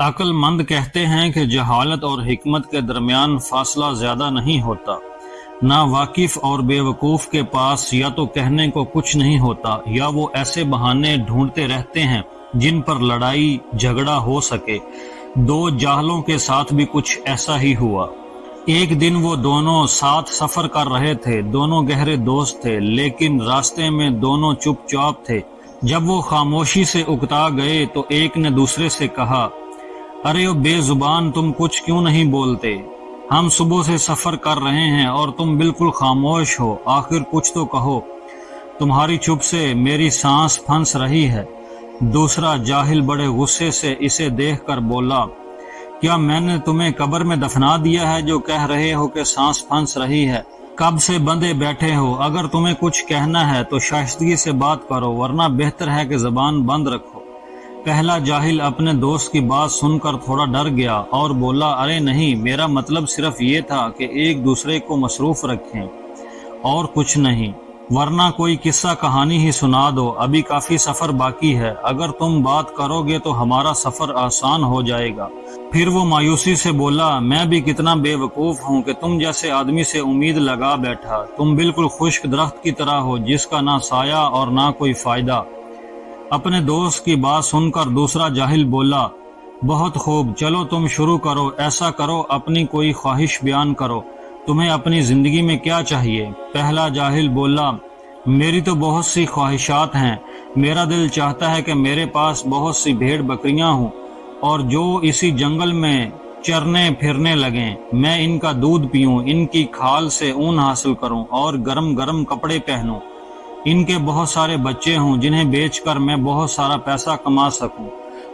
عقل مند کہتے ہیں کہ جہالت اور حکمت کے درمیان فاصلہ زیادہ نہیں ہوتا۔ نا واقف اور بے وقوف کے پاس یا تو کہنے کو کچھ نہیں ہوتا یا وہ ایسے بہانے ڈھونڈتے رہتے ہیں جن پر لڑائی جھگڑا ہو سکے۔ دو جاہلوں کے ساتھ بھی کچھ ایسا ہی ہوا۔ ایک دن وہ دونوں ساتھ سفر کر رہے تھے، دونوں گہرے دوست تھے، لیکن راستے میں دونوں چپ چاپ تھے۔ جب وہ خاموشی سے اکتا گئے تو ایک نے دوسرے سے کہا، ارے او بے زبان، تم کچھ کیوں نہیں بولتے؟ ہم صبح سے سفر کر رہے ہیں اور تم بالکل خاموش ہو، آخر کچھ تو کہو۔ تمہاری چپ سے میری سانس پھنس رہی ہے۔ دوسرا جاہل بڑے غصے سے اسے دیکھ کر بولا، کیا میں نے تمہیں قبر میں دفنا دیا ہے جو کہہ رہے ہو کہ سانس پھنس رہی ہے؟ کب سے بندے بیٹھے ہو؟ اگر تمہیں کچھ کہنا ہے تو شائستگی سے بات کرو، ورنہ بہتر ہے کہ زبان بند رکھو۔ پہلا جاہل اپنے دوست کی بات سن کر تھوڑا ڈر گیا اور بولا، ارے نہیں، میرا مطلب صرف یہ تھا کہ ایک دوسرے کو مصروف رکھیں اور کچھ نہیں، ورنہ کوئی قصہ کہانی ہی سنا دو، ابھی کافی سفر باقی ہے، اگر تم بات کرو گے تو ہمارا سفر آسان ہو جائے گا۔ پھر وہ مایوسی سے بولا، میں بھی کتنا بے وقوف ہوں کہ تم جیسے آدمی سے امید لگا بیٹھا، تم بالکل خشک درخت کی طرح ہو جس کا نہ سایہ اور نہ کوئی فائدہ۔ اپنے دوست کی بات سن کر دوسرا جاہل بولا، بہت خوب، چلو تم شروع کرو، ایسا کرو اپنی کوئی خواہش بیان کرو، تمہیں اپنی زندگی میں کیا چاہیے؟ پہلا جاہل بولا، میری تو بہت سی خواہشات ہیں، میرا دل چاہتا ہے کہ میرے پاس بہت سی بھیڑ بکریاں ہوں اور جو اسی جنگل میں چرنے پھرنے لگیں، میں ان کا دودھ پیوں، ان کی کھال سے اون حاصل کروں اور گرم گرم کپڑے پہنوں، ان کے بہت سارے بچے ہوں جنہیں بیچ کر میں بہت سارا پیسہ کما سکوں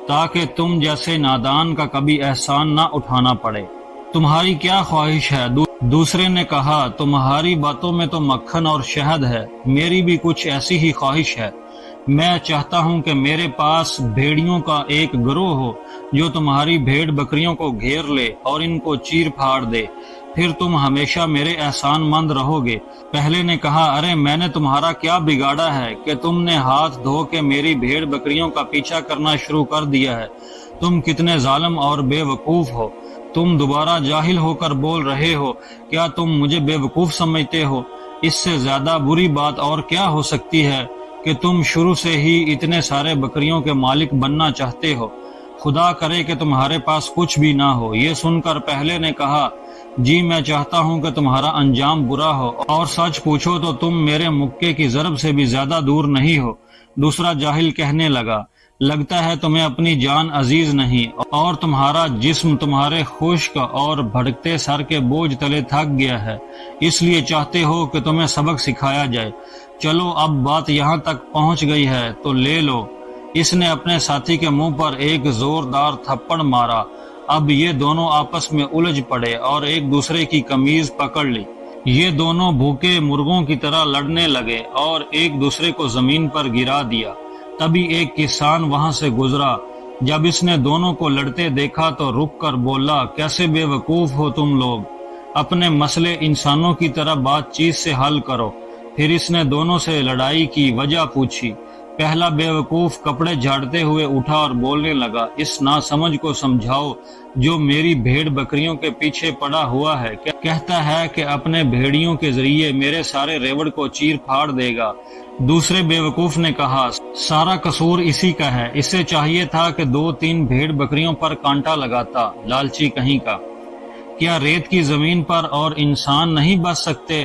تاکہ تم جیسے نادان کا کبھی احسان نہ اٹھانا پڑے۔ تمہاری کیا خواہش ہے؟ دوسرے نے کہا، تمہاری باتوں میں تو مکھن اور شہد ہے، میری بھی کچھ ایسی ہی خواہش ہے۔ میں چاہتا ہوں کہ میرے پاس بھیڑیوں کا ایک گروہ ہو جو تمہاری بھیڑ بکریوں کو گھیر لے اور ان کو چیر پھاڑ دے، پھر تم ہمیشہ میرے احسان مند رہو گے۔ پہلے نے کہا، ارے میں نے تمہارا کیا بگاڑا ہے کہ تم نے ہاتھ دھو کے میری بھیڑ بکریوں کا پیچھا کرنا شروع کر دیا ہے؟ تم کتنے ظالم اور بے وقوف ہو۔ تم دوبارہ جاہل ہو کر بول رہے ہو، کیا تم مجھے بے وقوف سمجھتے ہو؟ اس سے زیادہ بری بات اور کیا ہو سکتی ہے کہ تم شروع سے ہی اتنے سارے بکریوں کے مالک بننا چاہتے ہو۔ خدا کرے کہ تمہارے پاس کچھ بھی نہ ہو۔ یہ سن کر پہلے نے کہا، جی میں چاہتا ہوں کہ تمہارا انجام برا ہو، اور سچ پوچھو تو تم میرے مکے کی ضرب سے بھی زیادہ دور نہیں ہو۔ دوسرا جاہل کہنے لگا، لگتا ہے تمہیں اپنی جان عزیز نہیں اور تمہارا جسم تمہارے خشک اور بھڑکتے سر کے بوجھ تلے تھک گیا ہے، اس لیے چاہتے ہو کہ تمہیں سبق سکھایا جائے۔ چلو اب بات یہاں تک پہنچ گئی ہے تو لے لو۔ اس نے اپنے ساتھی کے منہ پر ایک زوردار تھپڑ مارا۔ اب یہ دونوں آپس میں الجھ پڑے اور ایک دوسرے کی قمیض پکڑ لی۔ یہ دونوں بھوکے مرغوں کی طرح لڑنے لگے اور ایک دوسرے کو زمین پر گرا دیا۔ تبھی ایک کسان وہاں سے گزرا۔ جب اس نے دونوں کو لڑتے دیکھا تو رک کر بولا، کیسے بے وقوف ہو تم لوگ، اپنے مسئلے انسانوں کی طرح بات چیت سے حل کرو۔ پھر اس نے دونوں سے لڑائی کی وجہ پوچھی۔ پہلا بے وقوف کپڑے جھاڑتے ہوئے اٹھا اور بولنے لگا، اس ناسمجھ کو سمجھاؤ جو میری بھیڑ بکریوں کے پیچھے پڑا ہوا ہے، کہتا ہے کہ اپنے بھیڑیوں کے ذریعے میرے سارے ریوڑ کو چیر پھاڑ دے گا۔ دوسرے بے وقوف نے کہا، سارا قصور اسی کا ہے، اسے چاہیے تھا کہ 2-3 بھیڑ بکریوں پر کانٹا لگاتا، لالچی کہیں کا۔ کیا ریت کی زمین پر اور انسان نہیں بچ سکتے؟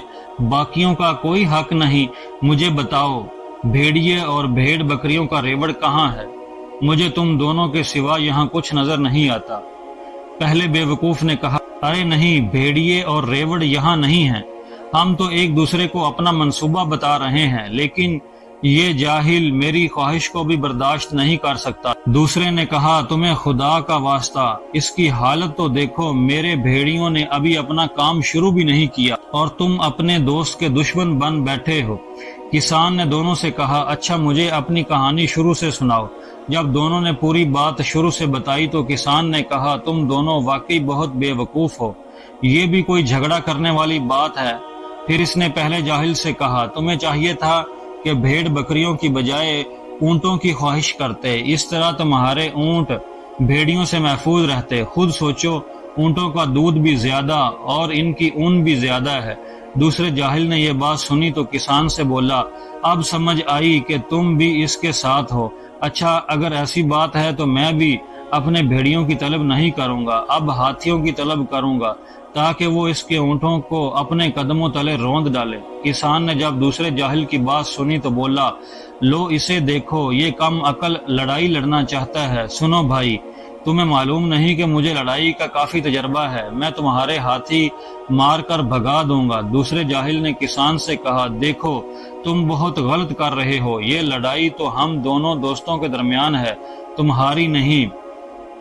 باقیوں کا کوئی حق نہیں؟ مجھے بتاؤ، بھیڑیے اور بھیڑ بکریوں کا ریوڑ کہاں ہے؟ مجھے تم دونوں کے سوا یہاں کچھ نظر نہیں آتا۔ پہلے بے وقوف نے کہا، ارے نہیں، بھیڑیے اور ریوڑ یہاں نہیں ہیں، ہم تو ایک دوسرے کو اپنا منصوبہ بتا رہے ہیں، لیکن یہ جاہل میری خواہش کو بھی برداشت نہیں کر سکتا۔ دوسرے نے کہا، تمہیں خدا کا واسطہ اس کی حالت تو دیکھو، میرے بھیڑیوں نے ابھی اپنا کام شروع بھی نہیں کیا اور تم اپنے دوست کے دشمن بن بیٹھے ہو۔ کسان نے دونوں سے کہا، اچھا مجھے اپنی کہانی شروع سے سناؤ۔ جب دونوں نے پوری بات شروع سے بتائی تو کسان نے کہا، تم دونوں واقعی بہت بے وقوف ہو، یہ بھی کوئی جھگڑا کرنے والی بات ہے؟ پھر اس نے پہلے جاہل سے کہا، تمہیں چاہیے تھا کہ بھیڑ بکریوں کی بجائے اونٹوں کی خواہش کرتے، اس طرح تمہارے اونٹ بھیڑیوں سے محفوظ رہتے۔ خود سوچو، اونٹوں کا دودھ بھی زیادہ اور ان کی اون بھی زیادہ ہے۔ دوسرے جاہل نے یہ بات سنی تو کسان سے بولا، اب سمجھ آئی کہ تم بھی اس کے ساتھ ہو۔ اچھا، اگر ایسی بات ہے تو میں بھی اپنے بھیڑیوں کی طلب نہیں کروں گا، اب ہاتھیوں کی طلب کروں گا تاکہ وہ اس کے اونٹوں کو اپنے قدموں تلے روند ڈالے۔ کسان نے جب دوسرے جاہل کی بات سنی تو بولا، لو اسے دیکھو، یہ کم عقل لڑائی لڑنا چاہتا ہے۔ سنو بھائی، تمہیں معلوم نہیں کہ مجھے لڑائی کا کافی تجربہ ہے، میں تمہارے ہاتھی مار کر بھگا دوں گا۔ دوسرے جاہل نے کسان سے کہا، دیکھو تم بہت غلط کر رہے ہو، یہ لڑائی تو ہم دونوں دوستوں کے درمیان ہے، تمہاری نہیں،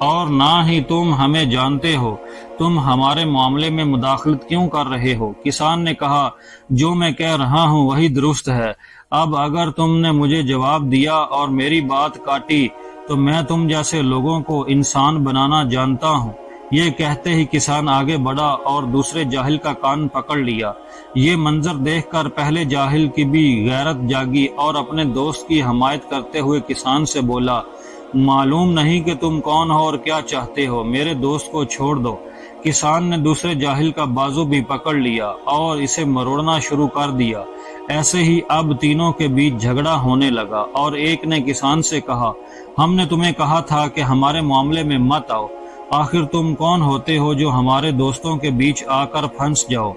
اور نہ ہی تم ہمیں جانتے ہو، تم ہمارے معاملے میں مداخلت کیوں کر رہے ہو؟ کسان نے کہا، جو میں کہہ رہا ہوں وہی درست ہے، اب اگر تم نے مجھے جواب دیا اور میری بات کاٹی تو میں تم جیسے لوگوں کو انسان بنانا جانتا ہوں۔ یہ کہتے ہی کسان آگے بڑھا اور دوسرے جاہل کا کان پکڑ لیا۔ یہ منظر دیکھ کر پہلے جاہل کی بھی غیرت جاگی اور اپنے دوست کی حمایت کرتے ہوئے کسان سے بولا، معلوم نہیں کہ تم کون ہو اور کیا چاہتے ہو، میرے دوست کو چھوڑ دو۔ کسان نے دوسرے جاہل کا بازو بھی پکڑ لیا اور اسے مروڑنا شروع کر دیا۔ ایسے ہی اب تینوں کے بیچ جھگڑا ہونے لگا اور ایک نے کسان سے کہا، ہم نے تمہیں کہا تھا کہ ہمارے معاملے میں مت آؤ، آخر تم کون ہوتے ہو جو ہمارے دوستوں کے بیچ آ کر پھنس جاؤ؟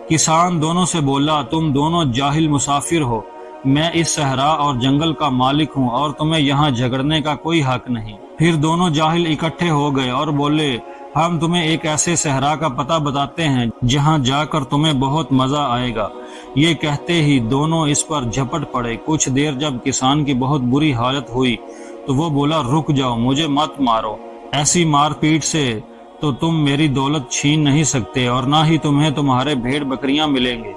کسان دونوں سے بولا، تم دونوں جاہل مسافر ہو، میں اس صحرا اور جنگل کا مالک ہوں اور تمہیں یہاں جھگڑنے کا کوئی حق نہیں۔ پھر دونوں جاہل اکٹھے ہو گئے اور بولے، ہم تمہیں ایک ایسے صحرا کا پتہ بتاتے ہیں جہاں جا کر تمہیں بہت مزہ آئے گا۔ یہ کہتے ہی دونوں اس پر جھپٹ پڑے۔ کچھ دیر جب کسان کی بہت بری حالت ہوئی تو وہ بولا، رک جاؤ، مجھے مت مارو، ایسی مار پیٹ سے تو تم میری دولت چھین نہیں سکتے اور نہ ہی تمہیں تمہارے بھیڑ بکریاں ملیں گے۔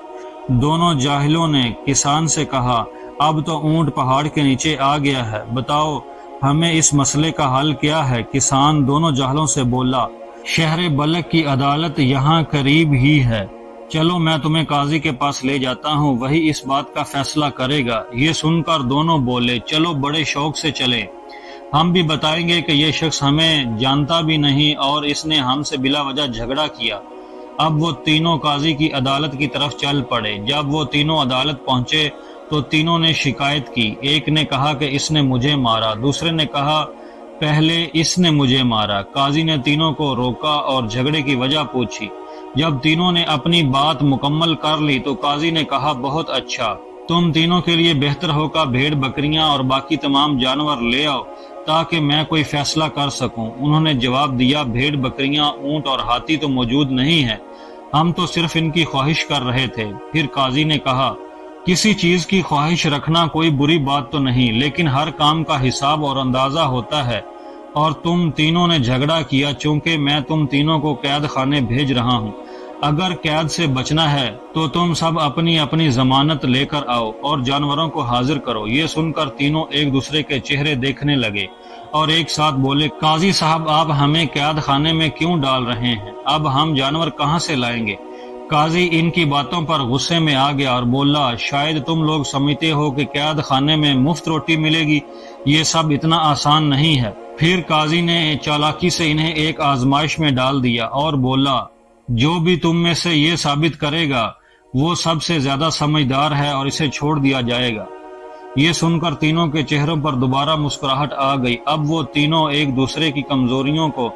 دونوں جاہلوں نے کسان سے کہا، اب تو اونٹ پہاڑ کے نیچے آ گیا ہے، بتاؤ ہمیں اس مسئلے کا حل کیا ہے؟ کسان دونوں جاہلوں سے بولا، شہر بلک کی عدالت یہاں قریب ہی ہے، چلو میں تمہیں قاضی کے پاس لے جاتا ہوں، وہی اس بات کا فیصلہ کرے گا۔ یہ سن کر دونوں بولے، چلو بڑے شوق سے چلیں، ہم بھی بتائیں گے کہ یہ شخص ہمیں جانتا بھی نہیں اور اس نے ہم سے بلا وجہ جھگڑا کیا۔ اب وہ تینوں قاضی کی عدالت کی طرف چل پڑے۔ جب وہ تینوں عدالت پہنچے تو تینوں نے شکایت کی۔ ایک نے کہا کہ اس نے مجھے مارا، دوسرے نے کہا پہلے اس نے مجھے مارا۔ قاضی نے تینوں کو روکا اور جھگڑے کی وجہ پوچھی۔ جب تینوں نے اپنی بات مکمل کر لی تو قاضی نے کہا، بہت اچھا، تم تینوں کے لیے بہتر ہوگا بھیڑ بکریاں اور باقی تمام جانور لے آؤ تاکہ میں کوئی فیصلہ کر سکوں۔ انہوں نے جواب دیا، بھیڑ بکریاں، اونٹ اور ہاتھی تو موجود نہیں ہیں، ہم تو صرف ان کی خواہش کر رہے تھے۔ پھر قاضی نے کہا، کسی چیز کی خواہش رکھنا کوئی بری بات تو نہیں، لیکن ہر کام کا حساب اور اندازہ ہوتا ہے، اور تم تینوں نے جھگڑا کیا چونکہ میں تم تینوں کو قید خانے بھیج رہا ہوں۔ اگر قید سے بچنا ہے تو تم سب اپنی اپنی ضمانت لے کر آؤ اور جانوروں کو حاضر کرو۔ یہ سن کر تینوں ایک دوسرے کے چہرے دیکھنے لگے اور ایک ساتھ بولے، قاضی صاحب آپ ہمیں قید خانے میں کیوں ڈال رہے ہیں؟ اب ہم جانور کہاں سے لائیں گے؟ قاضی ان کی باتوں پر غصے میں آ گیا اور بولا، شاید تم لوگ سمجھتے ہو کہ قید خانے میں مفت روٹی ملے گی، یہ سب اتنا آسان نہیں ہے۔ پھر قاضی نے چالاکی سے انہیں ایک آزمائش میں ڈال دیا اور بولا، جو بھی تم میں سے یہ ثابت کرے گا وہ سب سے زیادہ سمجھدار ہے اور اسے چھوڑ دیا جائے گا۔ یہ سن کر تینوں کے چہروں پر دوبارہ مسکراہٹ آ گئی۔ اب وہ تینوں ایک دوسرے کی کمزوریوں کو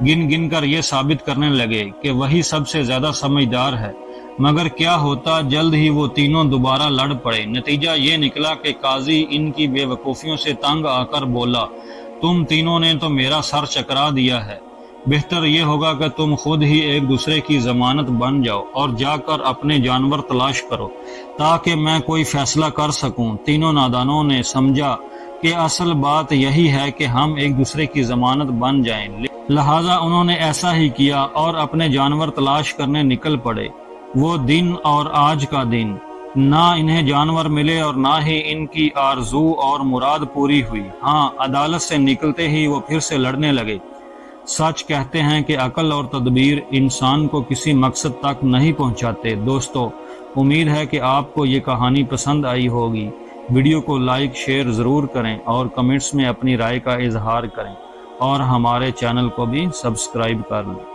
گن گن کر یہ ثابت کرنے لگے کہ وہی سب سے زیادہ سمجھدار ہے۔ مگر کیا ہوتا، جلد ہی وہ تینوں دوبارہ لڑ پڑے۔ نتیجہ یہ نکلا کہ قاضی ان کی بے وقوفیوں سے تنگ آ کر بولا، تم تینوں نے تو میرا سر چکرا دیا ہے، بہتر یہ ہوگا کہ تم خود ہی ایک دوسرے کی ضمانت بن جاؤ اور جا کر اپنے جانور تلاش کرو تاکہ میں کوئی فیصلہ کر سکوں۔ تینوں نادانوں نے سمجھا کہ اصل بات یہی ہے کہ ہم ایک دوسرے کی ضمانت بن جائیں، لہٰذا انہوں نے ایسا ہی کیا اور اپنے جانور تلاش کرنے نکل پڑے۔ وہ دن اور آج کا دن، نہ انہیں جانور ملے اور نہ ہی ان کی آرزو اور مراد پوری ہوئی۔ ہاں، عدالت سے نکلتے ہی وہ پھر سے لڑنے لگے۔ سچ کہتے ہیں کہ عقل اور تدبیر انسان کو کسی مقصد تک نہیں پہنچاتے۔ دوستو، امید ہے کہ آپ کو یہ کہانی پسند آئی ہوگی۔ ویڈیو کو لائک شیئر ضرور کریں اور کمنٹس میں اپنی رائے کا اظہار کریں۔ اور ہمارے چینل کو بھی سبسکرائب کر لیں۔